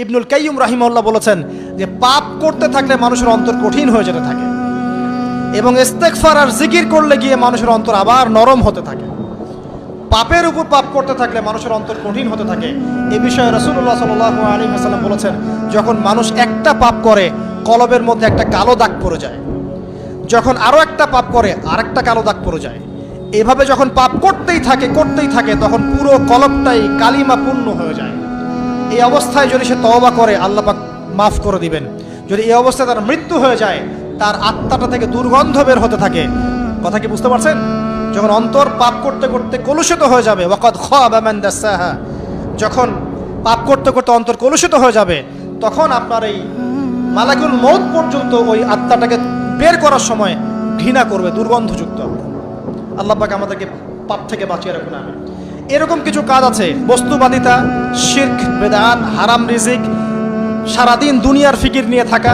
ইবনুল কাইয়্যিম রাহিমাহুল্লাহ বলেছেন যে পাপ করতে থাকলে মানুষের অন্তর কঠিন হয়ে যেতে থাকে এবং ইস্তেগফার আর জিকির করলে গিয়ে মানুষের অন্তর আবার নরম হতে থাকে। পাপের উপর পাপ করতে থাকলে মানুষের অন্তর কঠিন হতে থাকে। এই বিষয়ে রাসূলুল্লাহ সাল্লাল্লাহু আলাইহি ওয়াসাল্লাম বলেছেন, যখন মানুষ একটা পাপ করে কলবের মধ্যে একটা কালো দাগ পড়ে যায়, যখন আরো একটা পাপ করে আরেকটা কালো দাগ পড়ে যায়, এভাবে যখন পাপ করতেই থাকে তখন পুরো কলবটাই কালিমা পূর্ণ হয়ে যায়। এই অবস্থায় যদি সে তওবা করে আল্লাহ পাক মাফ করে দিবেন। যদি এই অবস্থায় তার মৃত্যু হয়ে যায়, তার আত্মাটা থেকে দুর্গন্ধ বের হতে থাকে। কথা কি বুঝতে পারছেন? যখন অন্তর পাপ করতে করতে কলুষিত হয়ে যাবে, ওয়াকাদ খাবা মান দাসাহা, যখন পাপ করতে করতে অন্তর কলুষিত হয়ে যাবে, তখন আপনার এই মালাকুল মউত পর্যন্ত ওই আত্মাটাকে বের করার সময় ঘৃণা করবে, দুর্গন্ধযুক্ত। আল্লাহ পাক আমাদেরকে পাপ থেকে বাঁচিয়ে রাখুন। আমি এরকম কিছু কাজ আছে, বস্তুবাদিতা, শিরক, বেদাত, হারাম রিজিক, সারাদিন দুনিয়ার ফিকির নিয়ে থাকা,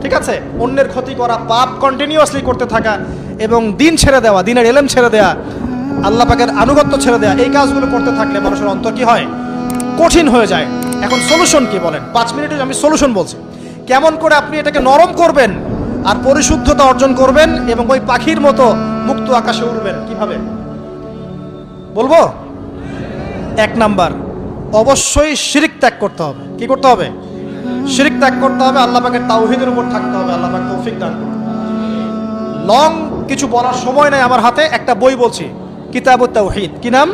ঠিক আছে, অন্যের ক্ষতি করা, পাপ কন্টিনিউয়াসলি করতে থাকা এবং দিন ছেড়ে দেওয়া, দিনের এলেম ছেড়ে দেওয়া, আল্লাহ পাকের আনুগত্য ছেড়ে দেওয়া, এই কাজগুলো করতে থাকলে মানুষের অন্তর কি হয়? কঠিন হয়ে যায়। এখন সলিউশন কি বলেন? 5 মিনিটে আমি সলিউশন বলছি, কেমন করে আপনি এটাকে নরম করবেন আর পরিশুদ্ধতা অর্জন করবেন এবং ওই পাখির মতো মুক্ত আকাশে উড়বেন। কিভাবে বলবো? 1 নাম্বার, অবশ্যই শিরক ত্যাগ করতে হবে। কি করতে হবে? শিরক ত্যাগ করতে হবে। আল্লাহ পাকের তাওহীদের উপর থাকতে হবে। আল্লাহ পাক তৌফিক দান করুন। লং কিছু বলার সময় নাই আমার হাতে, একটা বই বলছি, কিতাবুত তাওহীদ। কি নাম?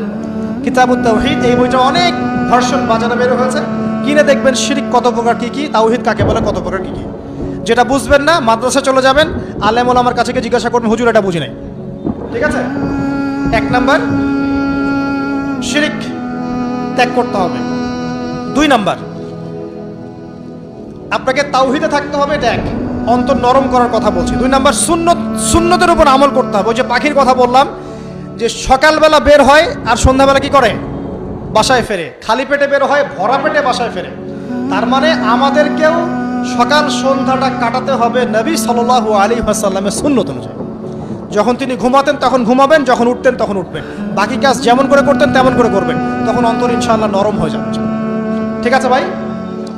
কিতাবুত তাওহীদ। এই বইটা অনেক ভার্সন বাজারে বের হয়েছে, কিনে দেখবেন শিরক কত প্রকার, কি কি, তাওহীদ কাকে বলে, কত প্রকার, কি কি। যেটা বুঝবেন না মাদ্রাসা চলে যাবেন, আলেম ওলামার কাছে গিয়ে জিজ্ঞাসা করবেন, হুজুর এটা বুঝি নাই। ঠিক আছে? 1 নাম্বার, শিরক ত্যাগ করতে হবে। 2 নাম্বার, আপনাকে তাওহীদে থাকতে হবে। এটা এক, অন্তর নরম করার কথা বলছি। 2 নাম্বার, সুন্নতের উপর আমল করতে হবে। ওই যে পাখির কথা বললাম, যে সকালবেলা বের হয় আর সন্ধ্যাবেলা কি করে? বাসায় ফেরে। খালি পেটে বের হয়, ভরা পেটে বাসায় ফেরে। তার মানে আমাদেরকেও সকাল সন্ধ্যাটা কাটাতে হবে নবী সাল্লাল্লাহু আলাইহি ওয়াসাল্লামের সুন্নত অনুযায়ী। যখন তিনি ঘুমাতেন তখন ঘুমাবেন, যখন উঠতেন তখন উঠবেন, বাকি কাজ যেমন করে করতেন তেমন করে করবেন, তখন অন্তর ইনশাআল্লাহ নরম হয়ে যাবে। ঠিক আছে ভাই?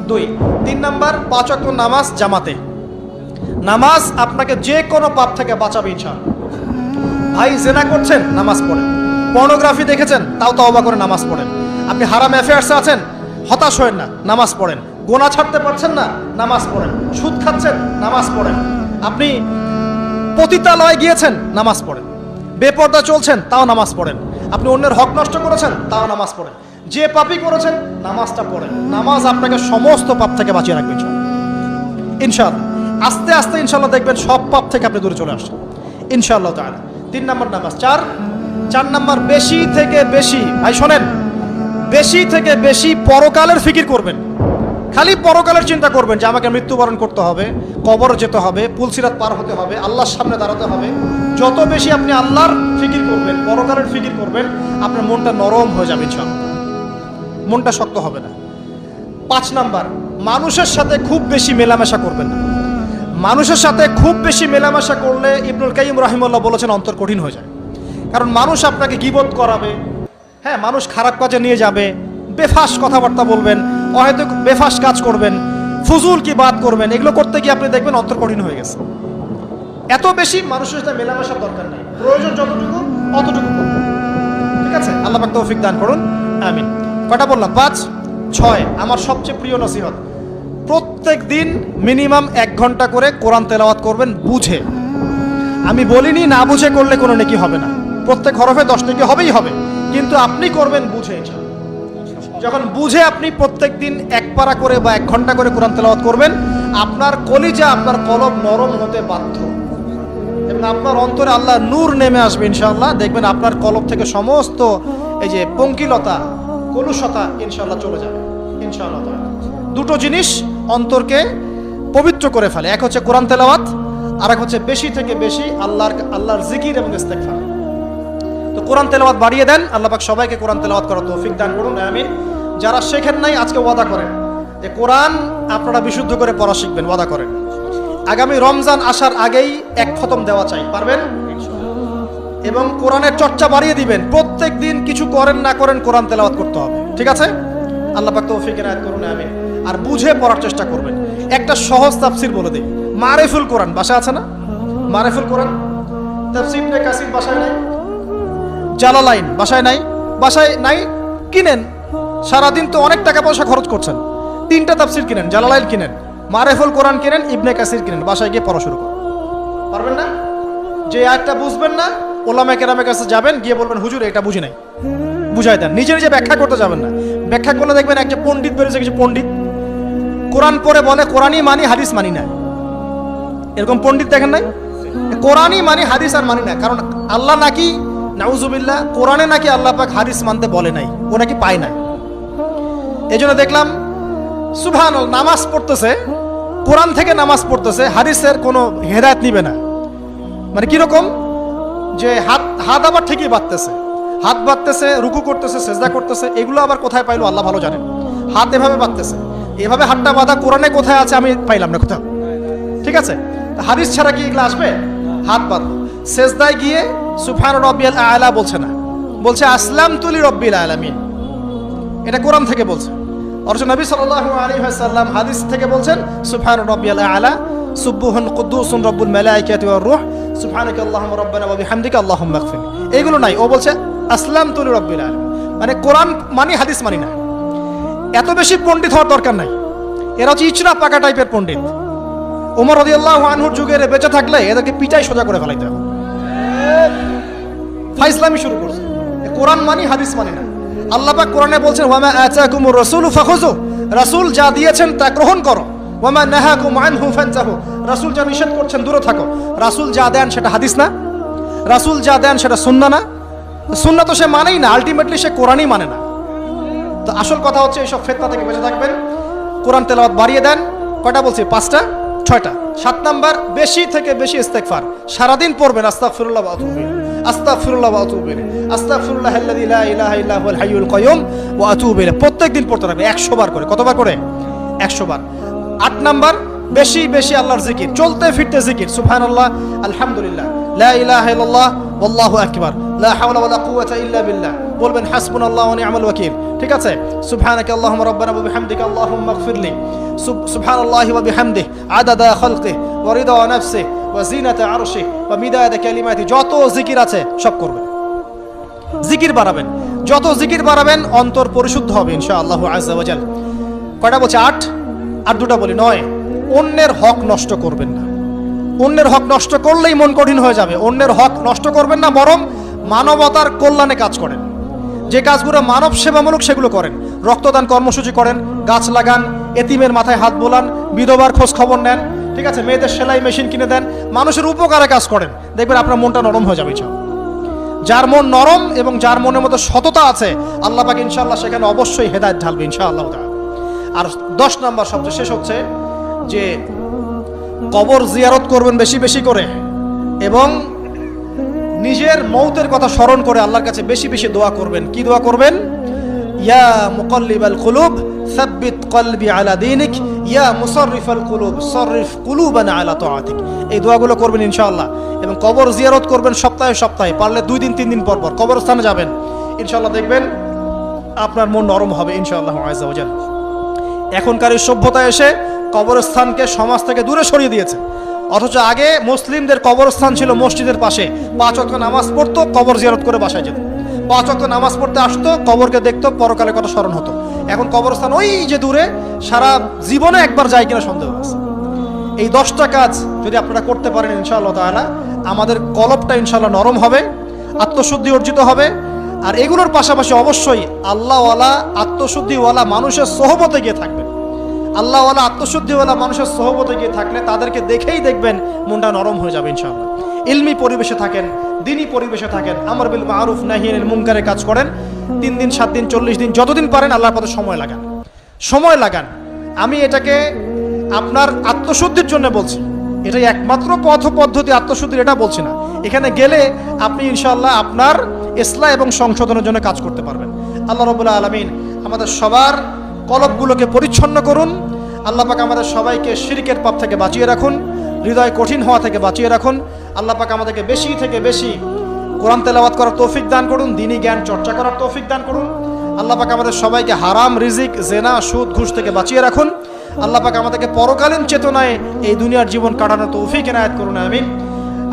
2। 3 নাম্বার, 5 ওয়াক্ত নামাজ জামাতে। নামাজ আপনাকে যে কোনো পাপ থেকে বাঁচাবে ইনশাআল্লাহ। ভাই জেনা করছেন, নামাজ পড়েন। পর্নোগ্রাফি দেখেছেন, তাও তওবা করে নামাজ পড়েন। আপনি হারাম অ্যাফেয়ার্সে আছেন, হতাশ হয়েন না, নামাজ পড়েন। গোনা ছাড়তে পারছেন না, নামাজ পড়েন। সুদ খাচ্ছেন, নামাজ পড়েন। আপনি পতিতালয়ে গিয়েছেন, নামাজ পড়েন। বেপর্দা চলছেন, তাও নামাজ পড়েন। আপনি অন্যের হক নষ্ট করেছেন, তাও নামাজ পড়েন। যে পাপই করেছেন, নামাজটা পড়েন। নামাজ আপনাকে সমস্ত পাপ থেকে বাঁচিয়ে রাখবে ইনশাআল্লাহ। আস্তে আস্তে ইনশাআল্লাহ দেখবেন সব পাপ থেকে আপনি দূরে চলে আসছেন ইনশাআল্লাহ তাআলা। 3 নাম্বার নামাজ। 4 নাম্বার, বেশি থেকে বেশি, ভাই শোনেন, বেশি থেকে বেশি পরকালের ফিকির করবেন। খালি পরকালের চিন্তা করবেন যে আমাকে মৃত্যুবরণ করতে হবে, কবর যেতে হবে, পুলসিরাত পার হতে হবে, আল্লাহর সামনে দাঁড়াতে হবে। যত বেশি আপনি আল্লাহর ফিকির করবেন, পরকালের ফিকির করবেন, আপনার মনটা নরম হয়ে যাবে ইনশাআল্লাহ, মনটা শক্ত হবে না। 5 নাম্বার, মানুষের সাথে খুব বেশি মেলামেশা করবেন না। মানুষের সাথে খুব বেশি মেলামেশা করলে ইবনুল কাইয়্যিম রাহিমাহুল্লাহ বলেছেন অন্তর কঠিন হয়ে যায়। কারণ মানুষ আপনাকে গীবত করাবে, হ্যাঁ, মানুষ খারাপ কাজে নিয়ে যাবে, বেফাস কথাবার্তা বলবেন, হয়তো বেফাস কাজ করবেন, ফুজুল কি বাদ করবেন। এগুলো করতে গিয়ে আপনি দেখবেন অন্তর কঠিন হয়ে গেছে। এত বেশি মানুষের সাথে মেলামেশার দরকার নেই, প্রয়োজন যতটুকু অতটুকু করবেন। ঠিক আছে? আল্লাহ পাক তৌফিক দান করুন, আমিন। কয়টা বললাম? 5। 6, আমার সবচেয়ে প্রিয় নসিহত, প্রত্যেক দিন মিনিমাম 1 ঘন্টা করে কোরআন তেলাওয়াত করবেন বুঝে। আমি বলিনি না বুঝে করলে কোনো নেকি হবে না, প্রত্যেক হরফে 10 নেকি হবেই হবে, কিন্তু আপনি করবেন বুঝে। যখন বুঝে আপনি প্রত্যেক দিন 1 পারা করে বা 1 ঘন্টা করে কোরআন তেলাওয়াত করবেন, আপনার কলিজা, আপনার কলব নরম হতে বাধ্য এবং আপনার অন্তরে আল্লাহ নূর নেমে আসবে ইনশাআল্লাহ। দেখবেন আপনার কলব থেকে সমস্ত এই যে পঙ্কিলতা, কলুষতা ইনশাআল্লাহ চলে যাবে ইনশাআল্লাহ। 2টো জিনিস অন্তরকে পবিত্র করে ফেলে, এক হচ্ছে কোরআন তেলাওয়াত, আর এক হচ্ছে বেশি থেকে বেশি আল্লাহর জিকির এবং ইস্তেগফার। তো কোরআন তেলাওয়াত বাড়িয়ে দেন। আল্লাহ পাক সবাইকে কোরআন তেলাওয়াত করার তৌফিক দান করুন, আমিন। যারা শেখেন নাই আজকে ওয়াদা করেন যে কোরআন আপনারা বিশুদ্ধ করে পড়া শিখবেন, ওয়াদা করেন। আগামী রমজান আসার আগেই 1 খতম দেওয়া চাই, পারবেন? এবং কোরআনের চর্চা বাড়িয়ে দিবেন। প্রত্যেক দিন কিছু করেন না করেন কোরআন তেলাওয়াত করতে হবে, ঠিক আছে? আল্লাহ পাক তৌফিক এনায়েত করুন, আমিন। আর বুঝে পড়ার চেষ্টা করবেন। একটা সহজ তাফসির বলে দিই, মারিফুল কোরআন বাসায় আছে না? মারিফুল কোরআন তাফসির ইবনে কাসির বাসায় নাই, জালালাইন বাসায় নাই, বাসায় নাই কিনেন, সারাদিন তো অনেক টাকা পয়সা খরচ করছেন, 3টা তাফসির কিনেন, জালালাইন কিনেন, মারিফুল কোরআন কিনেন, ইবনে কাসির কিনেন, বাসায় গিয়ে পড়া শুরু করুন। পারবেন না? যে আয়াতটা বুঝবেন না, ওলামায়ে কেরামের কাছে যাবেন, গিয়ে বলবেন হুজুর এটা বুঝি নাই, বুঝাই দেন। নিজে নিজে ব্যাখ্যা করতে যাবেন না। ব্যাখ্যা করলে দেখবেন একটা পণ্ডিত বেরোছে, কিছু পণ্ডিত কোরআন পড়ে বলে কোরআনই মানি হাদিস মানি না, এরকম পণ্ডিত দেখেন নাই? কোরআনই মানি হাদিস আর মানি না, কারণ আল্লাহ নাকি নাউজুবিল্লাহ কোরআনে নাকি আল্লাহ পাক হাদিস মানতে বলে নাই, ও নাকি পায় নাই। এই জন্য দেখলাম সুবহানাল্লাহ নামাজ পড়তেছে, কোরআন থেকে নামাজ পড়তেছে, হাদিসের কোনো হেদায়েত নিবে না। মানে কিরকম যে হাত আবার ঠিকই বাঁধতেছে, হাত বাঁধতেছে, রুকু করতেছে, সেজদা করতেছে, এগুলো আবার কোথায় পাইলো আল্লাহ ভালো জানেন। হাত এভাবে বাঁধতেছে, এভাবে হাতটা বাঁধা কোরআনে কোথায় আছে আমি পাইলাম না কোথাও। ঠিক আছে, হাদিস ছাড়া কি এগুলো আসবে? হাত বাঁধলো, সেজদায় গিয়ে সুবহান রাব্বিয়াল আ'লা বলছে না, বলছে আসলামতু লিরাব্বিল আলামিন। এটা কোরআন থেকে বলছে। অথচ নবী সাল্লাল্লাহু আলাইহি ওয়াসাল্লাম হাদিস থেকে বলছেন সুবহান রাব্বিয়াল আ'লা সুবহুন কুদ্দুসুন রব্বুল মালাইকাতি ওয়ার রূহ সুবহানাকা আল্লাহুম্মা রাব্বানা ওয়া বিহামদিকা আল্লাহুম্মা ইগফির। এগুলো নাই, ও বলছে আসলামতু লিরাব্বিল আলামিন, মানে কোরআন মানি হাদিস মানি না। এত বেশি পণ্ডিত হওয়ার দরকার নাই, এরা হচ্ছে ইচরা পাকা টাইপের পণ্ডিত। ওমর রাদিয়াল্লাহু আনহুর যুগে বেঁচে থাকলে এদেরকে পিটাই সোজা করে ফেলাইতে হবে। ফাইজলামি শুরু করছে, কোরআন মানি হাদিস মানি না। আল্লাহ পাক কোরআনে বলছেন ওয়ামা আতাকুমুর রাসূলু ফাখুযু, রাসূল যা দিয়েছেন তা গ্রহণ করো, ওয়ামা নাহাকুম আনহু ফানতাহু, রাসূল যা নিষেধ করছেন দূরে থাকো। রাসূল যা দেন সেটা হাদিস না, রাসূল যা দেন সেটা সুন্নাহ না, সুন্নাহ তো সে মানেই না, আলটিমেটলি সে কোরআনই মানে না। তো আসল কথা হচ্ছে এইসব ফিতনা থেকে বেঁচে থাকবেন, কোরআন তেলাওয়াত বাড়িয়ে দেন। কয়টা বলছি? 5টা 6টা। 7 নাম্বার, বেশি থেকে বেশি ইস্তেগফার সারাদিন পড়বেন। আস্তাগফিরুল্লাহ ওয়া আতুবু ইলাইহি, আস্তাগফিরুল্লাহ ওয়া আতুবু ইলাইহি, আস্তাগফিরুল্লাহাল্লাযী লা ইলাহা ইল্লা হুয়াল হাইয়ুল কাইয়ুম ওয়া আতুবু ইলাইহি। প্রত্যেকদিন পড়তে থাকবে 100 বার করে। কতবার করে? 100 বার। 8 নাম্বার, বেশি বেশি আল্লাহর জিকির, চলতে ফিরতে জিকির, সুবহানাল্লাহ, আলহামদুলিল্লাহ, লা ইলাহা ইল্লাল্লাহ, ওয়াল্লাহু আকবার, লা হাওলা ওয়ালা কুওয়াতা ইল্লা বিল্লাহ। বলবেন হাসবুনাল্লাহু ওয়া নি'মাল ওয়াকিল। ঠিক আছে, সুবহানাকা আল্লাহুম্মা রাব্বানা ওয়া বিহামদিকা আল্লাহুম্মা ইগফিরলি, সুবহানাল্লাহি ওয়া বিহামদিহি আদাদা খালকিহি ওয়া রিদা নাফসিহি ওয়া জিনাতা আরশিহি ওয়া মিদাদা কালিমাতিহি। যত জিকির আছে সব করবেন, জিকির বাড়াবেন। যত জিকির বাড়াবেন অন্তর পরিশুদ্ধ হবে ইনশাআল্লাহু আযজা ওয়া জাল। কয়টা বলছে? 8। আর 2টা বলি। 9, অন্যের হক নষ্ট করবেন না। অন্যের হক নষ্ট করলেই মন কঠিন হয়ে যাবে। অন্যের হক নষ্ট করবেন না, বরং মানবতার কল্যাণে কাজ করেন। যে কাজগুলো মানব সেবামূলক সেগুলো করেন। রক্তদান কর্মসূচি করেন, গাছ লাগান, এতিমের মাথায় হাত বোলান, বিধবার খোঁজ খবর নেন। ঠিক আছে, মেয়েদের সেলাই মেশিন কিনে দেন, মানুষের উপকারে কাজ করেন, দেখবেন আপনার মনটা নরম হয়ে যাবে। যার মন নরম এবং যার মনের মধ্যে সততা আছে, আল্লাহ পাক ইনশাআল্লাহ সেখানে অবশ্যই হেদায়েত ঢালবে ইনশাআল্লাহ তাআলা। আর 10 নাম্বার সবচেয়ে শেষ হচ্ছে যে কবর জিয়ারত করবেন বেশি বেশি করে, এবং নিজের মৌতের কথা স্মরণ করে আল্লাহর কাছে বেশি বেশি দোয়া করবেন। কি দোয়া করবেন? ইয়া মুকাল্লিবাল কুলুব সাব্বিত কলবি আলা দীনিক, ইয়া মুসাররিফাল কুলুব সররিফ কুলুবানা আলা তাআতিক। এই দোয়াগুলো করবেন ইনশাআল্লাহ। এবং কবর জিয়ারত করবেন সপ্তাহে সপ্তাহে, পারলে 2 দিন 3 দিন পর পর কবরস্থানে যাবেন। ইনশাআল্লাহ দেখবেন আপনার মন নরম হবে ইনশাআল্লাহ আযজা ওয়া জাল। এখনকার এই সভ্যতা এসে কবরস্থানকে সমাজ থেকে দূরে সরিয়ে দিয়েছে। অথচ আগে মুসলিমদের কবরস্থান ছিল মসজিদের পাশে, 5 ওয়াক্ত নামাজ পড়তো, কবর জিয়ারত করে বাসায় যেত। 5 ওয়াক্ত নামাজ পড়তে আসতো, কবরকে দেখতো, পরকালে কথা স্মরণ হতো। এখন কবরস্থান ওই যে দূরে, সারা জীবনে একবার যায় কিনা সন্দেহ আছে। এই 10টা কাজ যদি আপনারা করতে পারেন ইনশাআল্লাহ তাআলা, আমাদের কলবটা ইনশাআল্লাহ নরম হবে, আত্মশুদ্ধি অর্জিত হবে। আর এগুলোর পাশাপাশি অবশ্যই আল্লাহওয়ালা আত্মশুদ্ধিওয়ালা মানুষের সোহবতে গিয়ে থাকবেন। আল্লাহওয়ালা আত্মশুদ্ধিওয়ালা মানুষের সোহবতে গিয়ে থাকলে তাদেরকে দেখেই দেখবেন মনটা নরম হয়ে যাবে ইনশাআল্লাহ। ইলমি পরিবেশে থাকেন, দিনী পরিবেশে থাকেন, আমর বিল মারুফ নাহি আনিল মুনকারের কাজ করেন। 3 দিন 7 দিন 40 দিন যতদিন পারেন আল্লাহর পথে সময় লাগান, সময় লাগান। আমি এটাকে আপনার আত্মশুদ্ধির জন্য বলছি, এটাই একমাত্র পথ পদ্ধতি আত্মশুদ্ধির, এটা বলছি না। এখানে গেলে আপনি ইনশাআল্লাহ আপনার ইসলাহ এবং সংশোধনের জন্য কাজ করতে পারবেন। আল্লাহ রাব্বুল আলামিন আমাদের সবার কলবগুলোকে পরিচ্ছন্ন করুন। আল্লাহ পাক আমাদের সবাইকে শিরকের পাপ থেকে বাঁচিয়ে রাখুন, হৃদয় কঠিন হওয়া থেকে বাঁচিয়ে রাখুন। আল্লাহ পাক আমাদেরকে বেশি থেকে বেশি কোরআন তেলাওয়াত করার তৌফিক দান করুন, দ্বীনি জ্ঞান চর্চা করার তৌফিক দান করুন। আল্লাহ পাক আমাদের সবাইকে হারাম রিজিক, জেনা, সুদ, ঘুষ থেকে বাঁচিয়ে রাখুন। আল্লাহ পাক আমাদেরকে পরকালীন চেতনায় এই দুনিয়ার জীবন কাটানোর তৌফিক এনায়েত করুন, আমিন।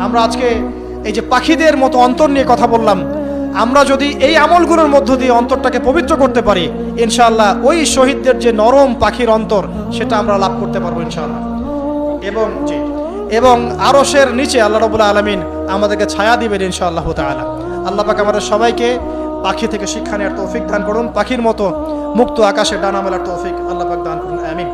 আমরা আজকে এই যে পাখিদের মতো অন্তর নিয়ে কথা বললাম, আমরা যদি এই আমলগুলোর মধ্য দিয়ে অন্তরটাকে পবিত্র করতে পারি, ইনশাআল্লাহ ওই শহীদদের যে নরম পাখির অন্তর, সেটা আমরা লাভ করতে পারবো ইনশাআল্লাহ। এবং আরশের নিচে আল্লাহ রাব্বুল আলামিন আমাদেরকে ছায়া দিবেন ইনশাআল্লাহ তাআলা। আল্লাহ পাক আমাদের সবাইকে পাখি থেকে শিক্ষা নেওয়ার তৌফিক দান করুন, পাখির মতো মুক্ত আকাশে ডানা মেলার তৌফিক আল্লাহ পাক দান করুন, আমিন।